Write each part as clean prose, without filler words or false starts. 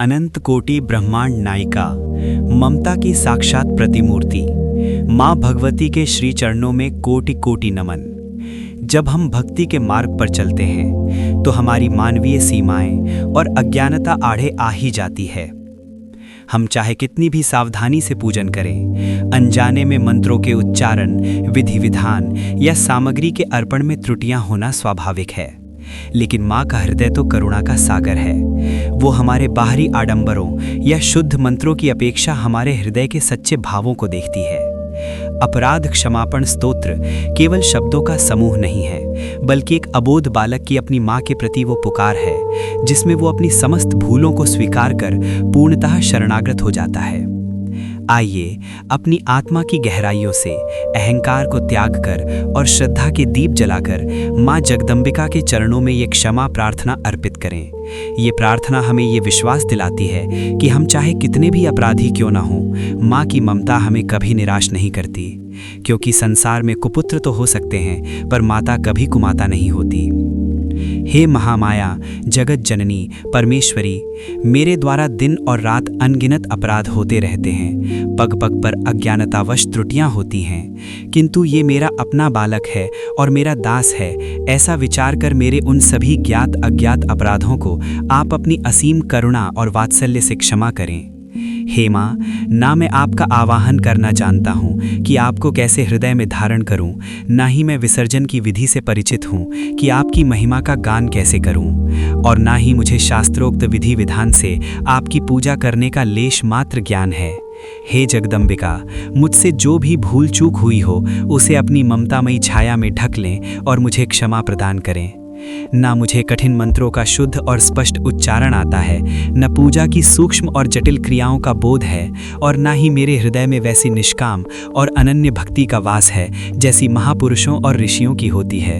अनंत कोटि ब्रह्मांड नायिका, ममता की साक्षात प्रतिमूर्ति माँ भगवती के श्री चरणों में कोटि कोटि नमन। जब हम भक्ति के मार्ग पर चलते हैं तो हमारी मानवीय सीमाएं और अज्ञानता आड़े आ ही जाती है। हम चाहे कितनी भी सावधानी से पूजन करें, अनजाने में मंत्रों के उच्चारण, विधि विधान या सामग्री के अर्पण में त्रुटियां होना स्वाभाविक है। लेकिन माँ का हृदय तो करुणा का सागर है। वो हमारे बाहरी आडंबरों या शुद्ध मंत्रों की अपेक्षा हमारे हृदय के सच्चे भावों को देखती है। अपराध क्षमापण स्तोत्र केवल शब्दों का समूह नहीं है, बल्कि एक अबोध बालक की अपनी माँ के प्रति वो पुकार है, जिसमें वो अपनी समस्त भूलों को स्वीकार कर पूर्णतः शरणागत हो जाता है। आइए अपनी आत्मा की गहराइयों से अहंकार को त्याग कर और श्रद्धा के दीप जलाकर माँ जगदम्बिका के चरणों में ये क्षमा प्रार्थना अर्पित करें। ये प्रार्थना हमें ये विश्वास दिलाती है कि हम चाहे कितने भी अपराधी क्यों ना हों, माँ की ममता हमें कभी निराश नहीं करती। क्योंकि संसार में कुपुत्र तो हो सकते हैं, पर माता कभी कुमाता नहीं होती। हे महामाया, जगत जननी, परमेश्वरी, मेरे द्वारा दिन और रात अनगिनत अपराध होते रहते हैं। पग पग पर अज्ञानतावश त्रुटियां होती हैं, किंतु ये मेरा अपना बालक है और मेरा दास है। ऐसा विचार कर मेरे उन सभी ज्ञात अज्ञात अपराधों को आप अपनी असीम करुणा और वात्सल्य से क्षमा करें। हे माँ, ना मैं आपका आवाहन करना जानता हूँ कि आपको कैसे हृदय में धारण करूँ, ना ही मैं विसर्जन की विधि से परिचित हूँ कि आपकी महिमा का गान कैसे करूँ, और ना ही मुझे शास्त्रोक्त विधि विधान से आपकी पूजा करने का लेश मात्र ज्ञान है। हे जगदम्बिका, मुझसे जो भी भूल चूक हुई हो उसे अपनी ममतामयी छाया में ढक लें और मुझे क्षमा प्रदान करें। ना मुझे कठिन मंत्रों का शुद्ध और स्पष्ट उच्चारण आता है, न पूजा की सूक्ष्म और जटिल क्रियाओं का बोध है, और ना ही मेरे हृदय में वैसी निष्काम और अनन्य भक्ति का वास है जैसी महापुरुषों और ऋषियों की होती है।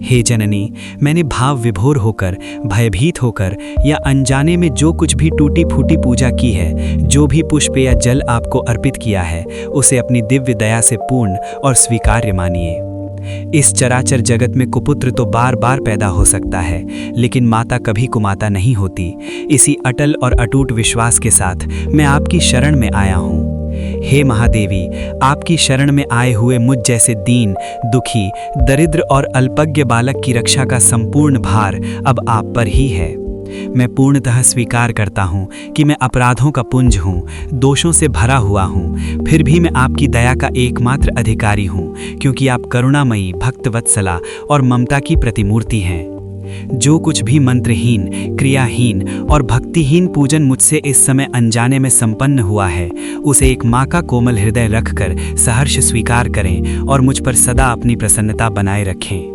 हे जननी, मैंने भाव विभोर होकर, भयभीत होकर या अनजाने में जो कुछ भी टूटी फूटी पूजा की है, जो भी पुष्प या जल आपको अर्पित किया है, उसे अपनी दिव्य दया से पूर्ण और स्वीकार्य मानिए। इस चराचर जगत में कुपुत्र तो बार बार पैदा हो सकता है, लेकिन माता कभी कुमाता नहीं होती। इसी अटल और अटूट विश्वास के साथ मैं आपकी शरण में आया हूँ। हे महादेवी, आपकी शरण में आए हुए मुझ जैसे दीन, दुखी, दरिद्र और अल्पज्ञ बालक की रक्षा का संपूर्ण भार अब आप पर ही है। मैं पूर्णतः स्वीकार करता हूँ कि मैं अपराधों का पुंज हूँ, दोषों से भरा हुआ हूँ, फिर भी मैं आपकी दया का एकमात्र अधिकारी हूँ, क्योंकि आप करुणामयी, भक्तवत्सला और ममता की प्रतिमूर्ति हैं। जो कुछ भी मंत्रहीन, क्रियाहीन और भक्तिहीन पूजन मुझसे इस समय अनजाने में संपन्न हुआ है, उसे एक माँ का कोमल हृदय रखकर सहर्ष स्वीकार करें और मुझ पर सदा अपनी प्रसन्नता बनाए रखें।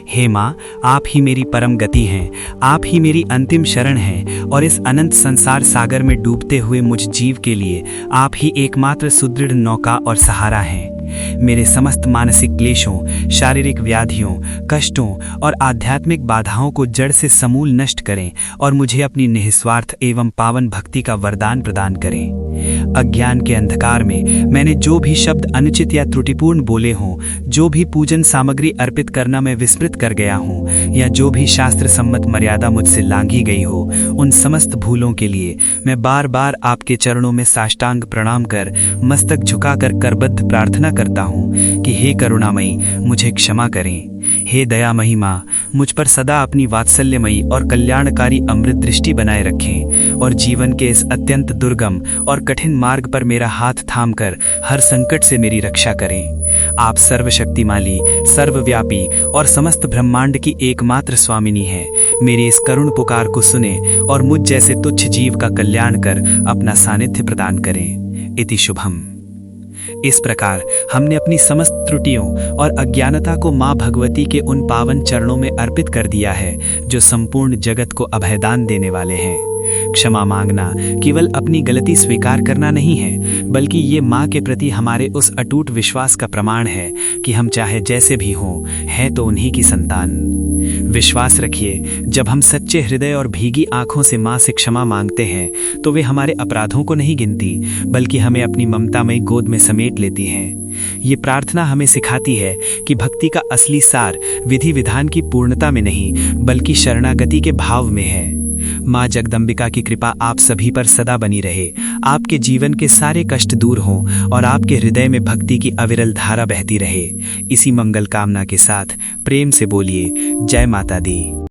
हे माँ, आप ही मेरी परम गति हैं, आप ही मेरी अंतिम शरण हैं, और इस अनंत संसार सागर में डूबते हुए मुझ जीव के लिए आप ही एकमात्र सुदृढ़ नौका और सहारा हैं। मेरे समस्त मानसिक क्लेशों, शारीरिक व्याधियों, कष्टों और आध्यात्मिक बाधाओं को जड़ से समूल नष्ट करें और मुझे अपनी निस्वार्थ एवं पावन भक्ति का वरदान प्रदान करें। अज्ञान के अंधकार में मैंने जो भी शब्द अनुचित या त्रुटिपूर्ण बोले हों, जो भी पूजन सामग्री अर्पित करना मैं विस्मृत कर गया हूँ, या जो भी शास्त्र सम्मत मर्यादा मुझसे लांघी गई हो, उन समस्त भूलों के लिए मैं बार बार आपके चरणों में साष्टांग प्रणाम कर, मस्तक झुकाकर करबद्ध प्रार्थना करता हूँ कि हे करुणामयी, मुझे क्षमा करें। हे दयामयी माँ, मुझ पर सदा अपनी वात्सल्यमयी और कल्याणकारी अमृत दृष्टि बनाए रखें और जीवन के इस अत्यंत दुर्गम और कठिन मार्ग पर मेरा हाथ थामकर हर संकट से मेरी रक्षा करें। आप सर्वशक्तिमाली, सर्वव्यापी और समस्त ब्रह्मांड की एकमात्र स्वामिनी हैं। मेरी इस करुण पुकार को सुने और मुझ जैसे तुच्छ जीव का कल्याण कर अपना सानिध्य प्रदान करें। इति शुभम। इस प्रकार हमने अपनी समस्त त्रुटियों और अज्ञानता को माँ भगवती के उन पावन चरणों में अर्पित कर दिया है, जो संपूर्ण जगत को अभयदान देने वाले हैं। क्षमा मांगना केवल अपनी गलती स्वीकार करना नहीं है, बल्कि ये माँ के प्रति हमारे उस अटूट विश्वास का प्रमाण है कि हम चाहे जैसे भी हों, हैं तो उन्हीं की संतान। विश्वास रखिए, जब हम सच्चे हृदय और भीगी आंखों से माँ से क्षमा मांगते हैं तो वे हमारे अपराधों को नहीं गिनती, बल्कि हमें अपनी ममतामयी गोद में समेट लेती हैं। ये प्रार्थना हमें सिखाती है कि भक्ति का असली सार विधि विधान की पूर्णता में नहीं, बल्कि शरणागति के भाव में है। माँ जगदम्बिका की कृपा आप सभी पर सदा बनी रहे, आपके जीवन के सारे कष्ट दूर हों और आपके हृदय में भक्ति की अविरल धारा बहती रहे। इसी मंगल कामना के साथ प्रेम से बोलिए जय माता दी।